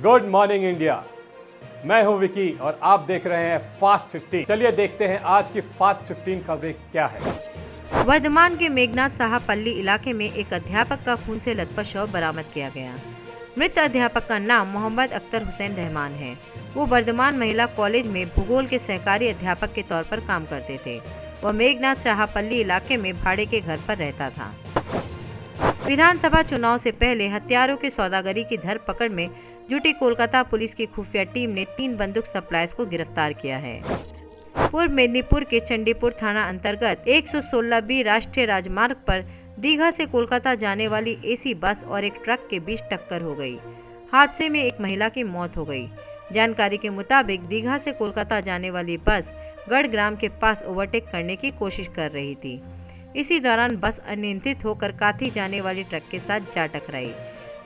Good morning India. मैं हूं विकी और आप देख रहे हैं फास्ट 15। चलिए देखते हैं आज की फास्ट 15 खबरें क्या है। वर्धमान के मेघनाथ साहापल्ली इलाके में एक अध्यापक का खून से लथपथ शव बरामद किया गया। मृत अध्यापक का नाम मोहम्मद अख्तर हुसैन रहमान है। वो वर्धमान महिला कॉलेज में भूगोल के सहकारी अध्यापक के तौर पर काम करते थे। वह मेघनाथ साहापल्ली इलाके में भाड़े के घर पर रहता था। विधानसभा चुनाव से पहले हथियारों की सौदागरी की धरपकड़ में जुटी कोलकाता पुलिस की खुफिया टीम ने 3 बंदूक सप्लायर्स को गिरफ्तार किया है। पूर्व मेदिनीपुर के चंडीपुर थाना अंतर्गत 116B राष्ट्रीय राजमार्ग पर दीघा से कोलकाता जाने वाली एसी बस और एक ट्रक के बीच टक्कर हो गई। हादसे में एक महिला की मौत हो गई। जानकारी के मुताबिक दीघा से कोलकाता जाने वाली बस गढ़ग्राम के पास ओवरटेक करने की कोशिश कर रही थी। इसी दौरान बस अनियंत्रित होकर काथी जाने वाली ट्रक के साथ जा टकराई।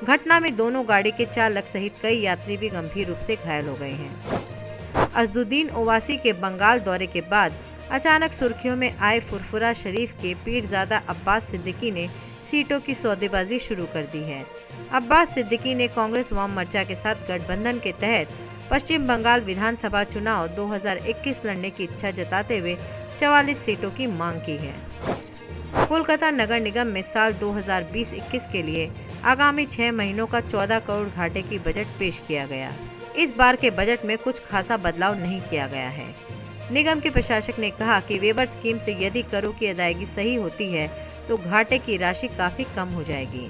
घटना में दोनों गाड़ी के चालक सहित कई यात्री भी गंभीर रूप से घायल हो गए हैं। अजदुद्दीन ओवैसी के बंगाल दौरे के बाद अचानक सुर्खियों में आए फुरफुरा शरीफ के पीरजादा अब्बास सिद्दीकी ने सीटों की सौदेबाजी शुरू कर दी है। अब्बास सिद्दीकी ने कांग्रेस वाम मोर्चा के साथ गठबंधन के तहत पश्चिम बंगाल विधानसभा चुनाव 2021 लड़ने की इच्छा जताते हुए 44 सीटों की मांग की है। कोलकाता नगर निगम में साल 2020-21 के लिए आगामी 6 महीनों का 14 करोड़ घाटे की बजट पेश किया गया। इस बार के बजट में कुछ खासा बदलाव नहीं किया गया है। निगम के प्रशासक ने कहा कि वेबर स्कीम से यदि करों की अदायगी सही होती है तो घाटे की राशि काफी कम हो जाएगी।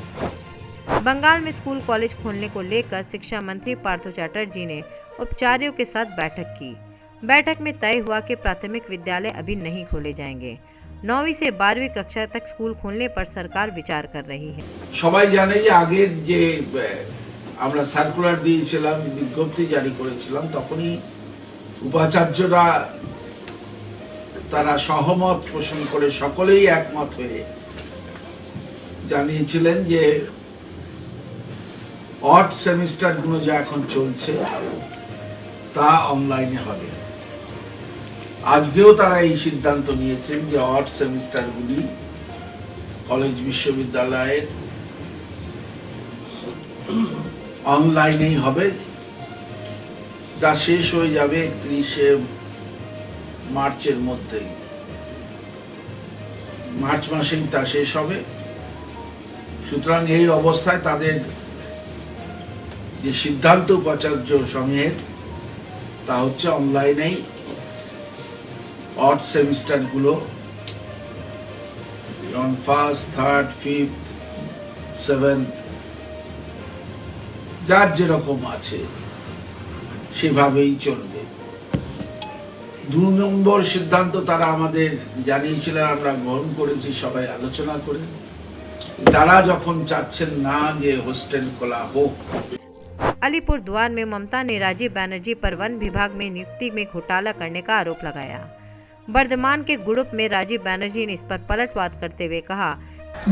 बंगाल में स्कूल कॉलेज खोलने को लेकर शिक्षा मंत्री पार्थो चैटर्जी ने उपचार्यों के साथ बैठक की। बैठक में तय हुआ कि प्राथमिक विद्यालय अभी नहीं खोले जाएंगे। 9वीं से 12वीं कक्षा तक स्कूल खोलने पर सरकार विचार कर रही है। সবাই জানে যে আগে যে আমরা সার্কুলার দিয়েছিলাম, বিজ্ঞপ্তি জারি করেছিলাম, তখনই উপাচার্যরা তারা সহমত পোষণ করে সকলেই একমত হয়ে জানিয়েছিলেন যে অড সেমিস্টারগুলো যা এখন চলছে তা অনলাইনে হবে। আজকেও তারা এই সিদ্ধান্ত নিয়েছেন যে অড সেমিস্টারগুলি কলেজ বিশ্ববিদ্যালয়ের অনলাইনেই হবে, যা শেষ হয়ে যাবে 31শে মার্চের মধ্যেই। মার্চ মাসেই তা শেষ হবে। সুতরাং এই অবস্থায় তাদের যে সিদ্ধান্ত উপাচার্য সমূহের তা হচ্ছে অনলাইনেই অড সেমিস্টার গুলো ফার্স্ট, থার্ড, ফিফথ, সেভেন্থ যার যেরকম আছে সেভাবেই চলবে। 2 নম্বর সিদ্ধান্ত তারা আমাদের জানিয়েছিলেন, আমরা গ্রহণ করেছি সবাই আলোচনা করে। তারা যখন চাচ্ছেন না যে হোস্টেল খোলা হোক। अलीपुर द्वार में ममता ने राजीव बनर्जी पर वन विभाग में नियुक्ति में घोटाला करने का आरोप लगाया। वर्धमान के गुड़ुप में राजीव बनर्जी ने इस पर पलटवार करते हुए कहा,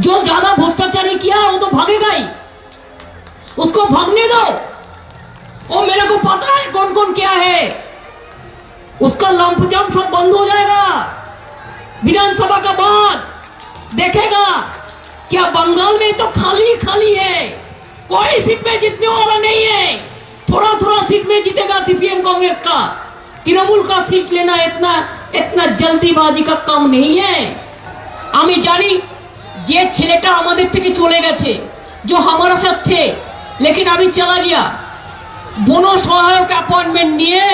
जो ज्यादा भ्रष्टाचारी किया वो तो भागेगा ही, उसको भागने दो। वो मेरे को पता है कौन कौन क्या है, उसका लंपजम सब बंद हो जाएगा। विधानसभा का बाद देखेगा क्या बंगाल में तो खाली खाली है, कोई सीट में जीतने वाला नहीं है। थोड़ा थोड़ा सीट में जीतेगा सीपीएम कांग्रेस का। तृणमूल का सीट लेना इतना जल्दीबाजी का काम नहीं है। আমি জানি যে ছেলেটা আমাদের থেকে চলে গেছে, जो हमारे साथ थे लेकिन अभी चला गया, বন সহায়ক অ্যাপয়েন্টমেন্ট নিয়ে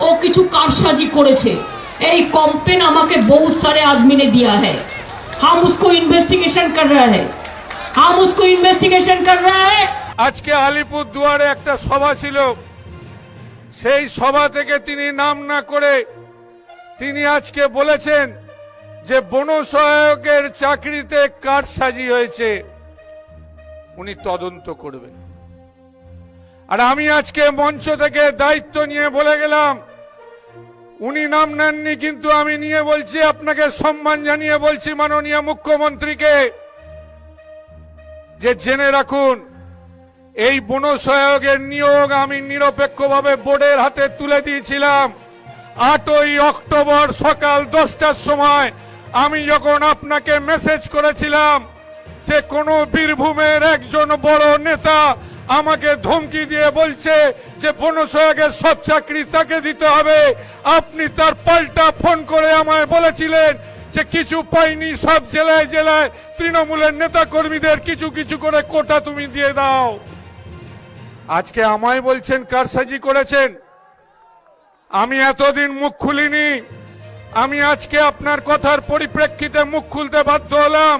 ও কিছু কারসাজি করেছে। এই কমপ্লেন আমাকে बहुत सारे आदमी ने दिया है। हम उसको इन्वेस्टिगेशन कर रहे हैं, हम उसको इन्वेस्टिगेशन कर रहे हैं। আজকে আলিপুর দুয়ারে একটা সভা ছিল, সেই সভা থেকে তিনি নাম না করে তিনি আজকে বলেছেন যে বন সহায়কের চাকরিতে কারসাজি হয়েছে, উনি তদন্ত করবেন। আর আমি আজকে মঞ্চ থেকে দায়িত্ব নিয়ে বলে গেলাম, উনি নাম নেননি কিন্তু আমি নিয়ে বলছি, আপনাকে সম্মান জানিয়ে বলছি মাননীয় মুখ্যমন্ত্রীকে, যে জেনে রাখুন এই বন সহায়কের নিয়োগ আমি নিরপেক্ষভাবে বোর্ডের হাতে তুলে দিয়েছিলাম। 8ই অক্টোবর সকাল 10টার সময় আমি যখন আপনাকে মেসেজ করেছিলাম যে কোন বীরভূমের একজন বড় নেতা আমাকে ধমকি দিয়ে বলছে যে বনসহায়কের সব চাকরি তাকে দিতে হবে। আপনি তার পাল্টা ফোন করে আমায় বলেছিলেন যে কিছু পাইনি, সব জেলায় জেলায় তৃণমূলের নেতা কর্মীদের কিছু কিছু করে কোটা তুমি দিয়ে দাও। আজকে আমায় বলছেন কারসাজি করেছেন। আমি এতদিন মুখ খুলিনি, আমি আজকে আপনার কথার পরিপ্রেক্ষিতে মুখ খুলতে বাধ্য হলাম।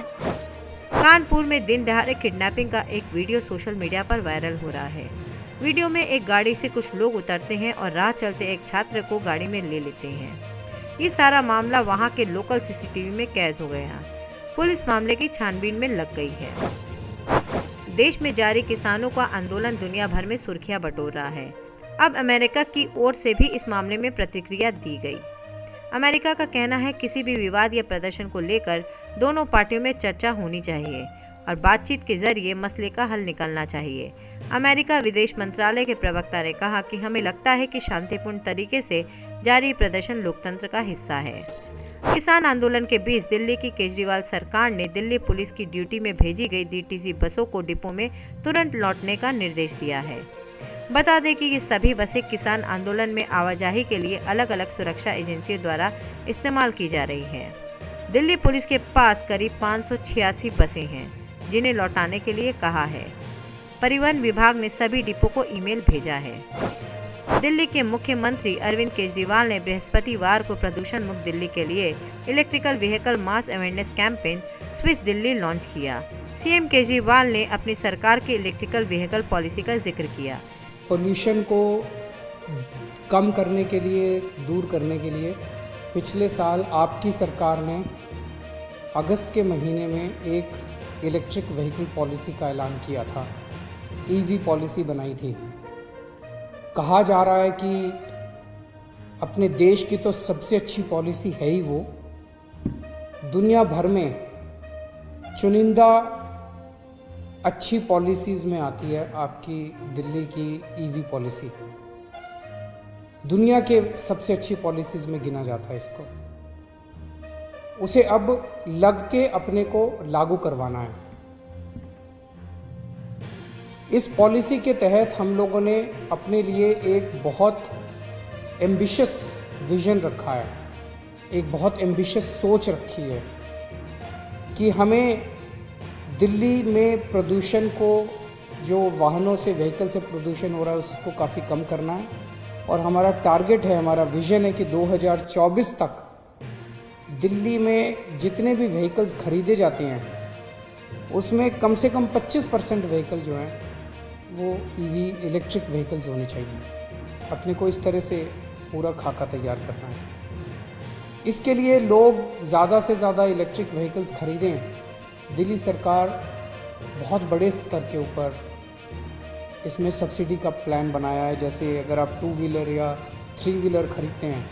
कानपुर में दिन दहाड़े किडनैपिंग का एक वीडियो सोशल मीडिया पर वायरल हो रहा है। वीडियो में एक गाड़ी से कुछ लोग उतरते हैं और राह चलते एक छात्र को गाड़ी में ले लेते हैं। ये सारा मामला वहां के लोकल सीसीटीवी में कैद हो गया। पुलिस मामले की छानबीन में लग गई है। देश में जारी किसानों का आंदोलन दुनिया भर में सुर्खियां बटोर रहा है। अब अमेरिका की ओर से भी इस मामले में प्रतिक्रिया दी गई। अमेरिका का कहना है किसी भी विवाद या प्रदर्शन को लेकर दोनों पार्टियों में चर्चा होनी चाहिए और बातचीत के जरिए मसले का हल निकलना चाहिए। अमेरिका विदेश मंत्रालय के प्रवक्ता ने कहा कि हमें लगता है कि शांतिपूर्ण तरीके से जारी प्रदर्शन लोकतंत्र का हिस्सा है। किसान आंदोलन के बीच दिल्ली की केजरीवाल सरकार ने दिल्ली पुलिस की ड्यूटी में भेजी गई डीटीसी बसों को डिपो में तुरंत लौटने का निर्देश दिया है। बता दें कि ये सभी बसें किसान आंदोलन में आवाजाही के लिए अलग अलग सुरक्षा एजेंसियों द्वारा इस्तेमाल की जा रही हैं। दिल्ली पुलिस के पास करीब 586 बसें हैं जिन्हें लौटाने के लिए कहा है। परिवहन विभाग ने सभी डिपो को ईमेल भेजा है। दिल्ली के मुख्यमंत्री अरविंद केजरीवाल ने बृहस्पतिवार को प्रदूषण मुक्त दिल्ली के लिए electrical vehicle mass awareness campaign switch Delhi launch किया। सीएम केजरीवाल ने अपनी सरकार की इलेक्ट्रिकल व्हीकल पॉलिसी का जिक्र किया। पोल्यूशन को कम करने के लिए, दूर करने के लिए पिछले साल आपकी सरकार ने अगस्त के महीने में एक इलेक्ट्रिक व्हीकल पॉलिसी का ऐलान किया था, ईवी पॉलिसी बनाई थी। कहा जा रहा है कि अपने देश की तो सबसे अच्छी पॉलिसी है ही वो, दुनिया भर में चुनिंदा अच्छी पॉलिसीज़ में आती है आपकी दिल्ली की ईवी पॉलिसी। दुनिया के सबसे अच्छी पॉलिसीज़ में गिना जाता है इसको। उसे अब लग के अपने को लागू करवाना है। इस पॉलिसी के तहत हम लोगों ने अपने लिए एक बहुत एम्बिशियस विजन रखा है, एक बहुत एम्बिशियस सोच रखी है कि हमें दिल्ली में प्रदूषण को, जो वाहनों से, व्हीकल से प्रदूषण हो रहा है, उसको काफ़ी कम करना है। और हमारा टारगेट है, हमारा विजन है कि 2024 तक दिल्ली में जितने भी व्हीकल्स खरीदे जाते हैं उसमें कम से कम 25% व्हीकल जो हैं वो ईवी इलेक्ट्रिक व्हीकल्स होने चाहिए। अपने को इस तरह से पूरा खाका तैयार करना है। इसके लिए लोग ज़्यादा से ज़्यादा इलेक्ट्रिक व्हीकल्स खरीदें। दिल्ली सरकार बहुत बड़े स्तर के ऊपर इसमें सब्सिडी का प्लान बनाया है। जैसे अगर आप 2 व्हीलर या 3 व्हीलर खरीदते हैं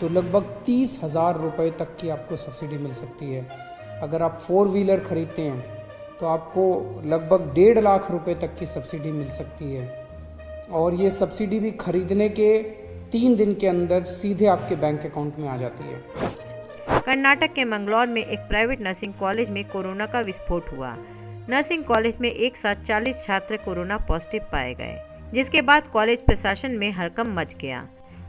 तो लगभग 30,000 रुपये तक की आपको सब्सिडी मिल सकती है। अगर आप 4 व्हीलर खरीदते हैं तो आपको लगभग 1.5 लाख रुपए तक की सब्सिडी मिल सकती है। और ये सब्सिडी भी खरीदने के 3 दिन के अंदर सीधे आपके बैंक अकाउंट में आ जाती है। कर्नाटक के मंगलौर में एक प्राइवेट नर्सिंग कॉलेज में कोरोना का विस्फोट हुआ। नर्सिंग कॉलेज में एक साथ 40 छात्र कोरोना पॉजिटिव पाए गए, जिसके बाद कॉलेज प्रशासन में हड़कंप मच गया।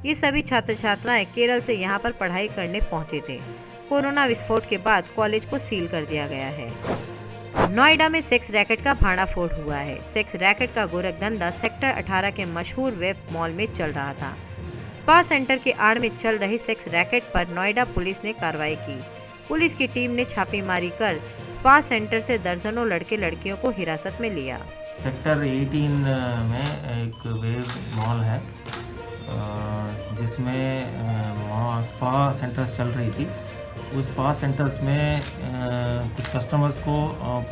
ये सभी छात्र छात्राएं केरल से यहां पर पढ़ाई करने पहुंचे थे। कोरोना विस्फोट के बाद कॉलेज को सील कर दिया गया है। नोएडा में सेक्स रैकेट का भांडाफोड़ हुआ है। सेक्स रैकेट का गोरखधंधा सेक्टर 18 के मशहूर वेब मॉल में चल रहा था। स्पा सेंटर के आड़ में चल रही सेक्स रैकेट पर नोएडा पुलिस ने कार्रवाई की। पुलिस की टीम ने छापेमारी कर स्पा सेंटर से दर्जनों लड़के लड़कियों को हिरासत में लिया। सेक्टर 18 में एक वेब मॉल है जिसमें वहाँ स्पा सेंटर्स चल रही थी। उस स्पा सेंटर्स में कुछ कस्टमर्स को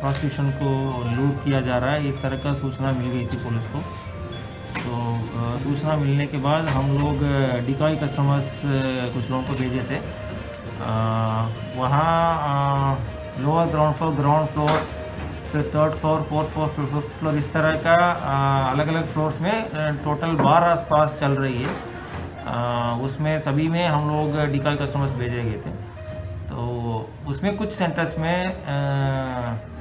प्रोस्टिट्यूशन को लूट किया जा रहा है, इस तरह का सूचना मिल गई थी पुलिस को। तो सूचना मिलने के बाद हम लोग डिकॉय कस्टमर्स कुछ लोगों को भेजे थे। वहाँ लोअर ग्राउंड फ्लोर, फिर 3rd फ्लोर, 4th फ्लोर, फिर 5th फ्लोर, इस तरह का अलग अलग फ्लोर्स में टोटल 12 आसपास चल रही है। उसमें सभी में हम लोग डिकॉय कस्टमर्स भेजे गए थे। तो उसमें कुछ सेंटर्स में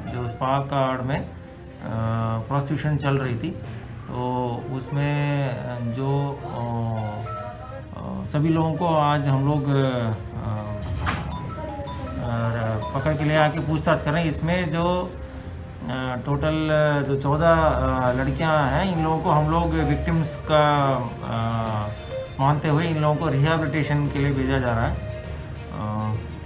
जो स्पा कार्ड में प्रोस्टिट्यूशन चल रही थी। तो उसमें जो सभी लोगों को आज हम लोग पकड़ के ले आके पूछताछ कर रहे हैं। इसमें जो टोटल जो 14 लड़कियां हैं, इन लोगों को हम लोग विक्टिम्स का मानते हुए इन लोगों को रिहैबिलिटेशन के लिए भेजा जा रहा है।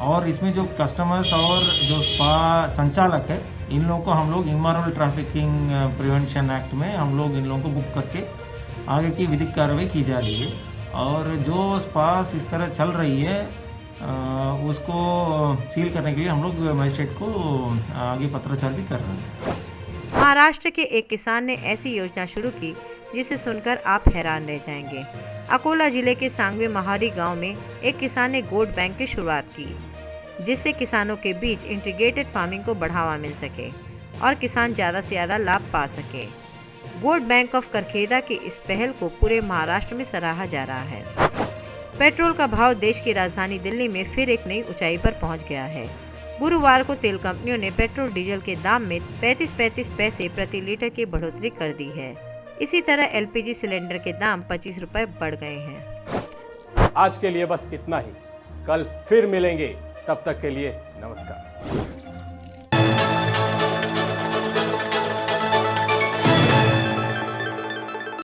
और इसमें जो कस्टमर्स और जो स्पा संचालक है, इन लोगों को हम लोग इमोरल ट्रैफिकिंग प्रिवेंशन एक्ट में हम लोग इन लोगों को बुक करके आगे की विधिक कार्रवाई की जा रही है। और जो स्पास इस तरह चल रही है उसको सील करने के लिए हम लोग मजिस्ट्रेट को आगे पत्राचार भी कर रहे हैं। महाराष्ट्र के एक किसान ने ऐसी योजना शुरू की जिसे सुनकर आप हैरान रह जाएंगे। अकोला जिले के सांगवी महारी गांव में एक किसान ने गोट बैंक की शुरुआत की, जिससे किसानों के बीच इंटीग्रेटेड फार्मिंग को बढ़ावा मिल सके और किसान ज़्यादा से ज़्यादा लाभ पा सके। गोट बैंक ऑफ करखेदा की इस पहल को पूरे महाराष्ट्र में सराहा जा रहा है। पेट्रोल का भाव देश की राजधानी दिल्ली में फिर एक नई ऊंचाई पर पहुंच गया है। गुरुवार को तेल कंपनियों ने पेट्रोल डीजल के दाम में 35 पैसे प्रति लीटर की बढ़ोतरी कर दी है। इसी तरह एलपीजी सिलेंडर के दाम 25 रुपए बढ़ गए हैं। आज के लिए बस इतना ही। कल फिर मिलेंगे, तब तक के लिए नमस्कार।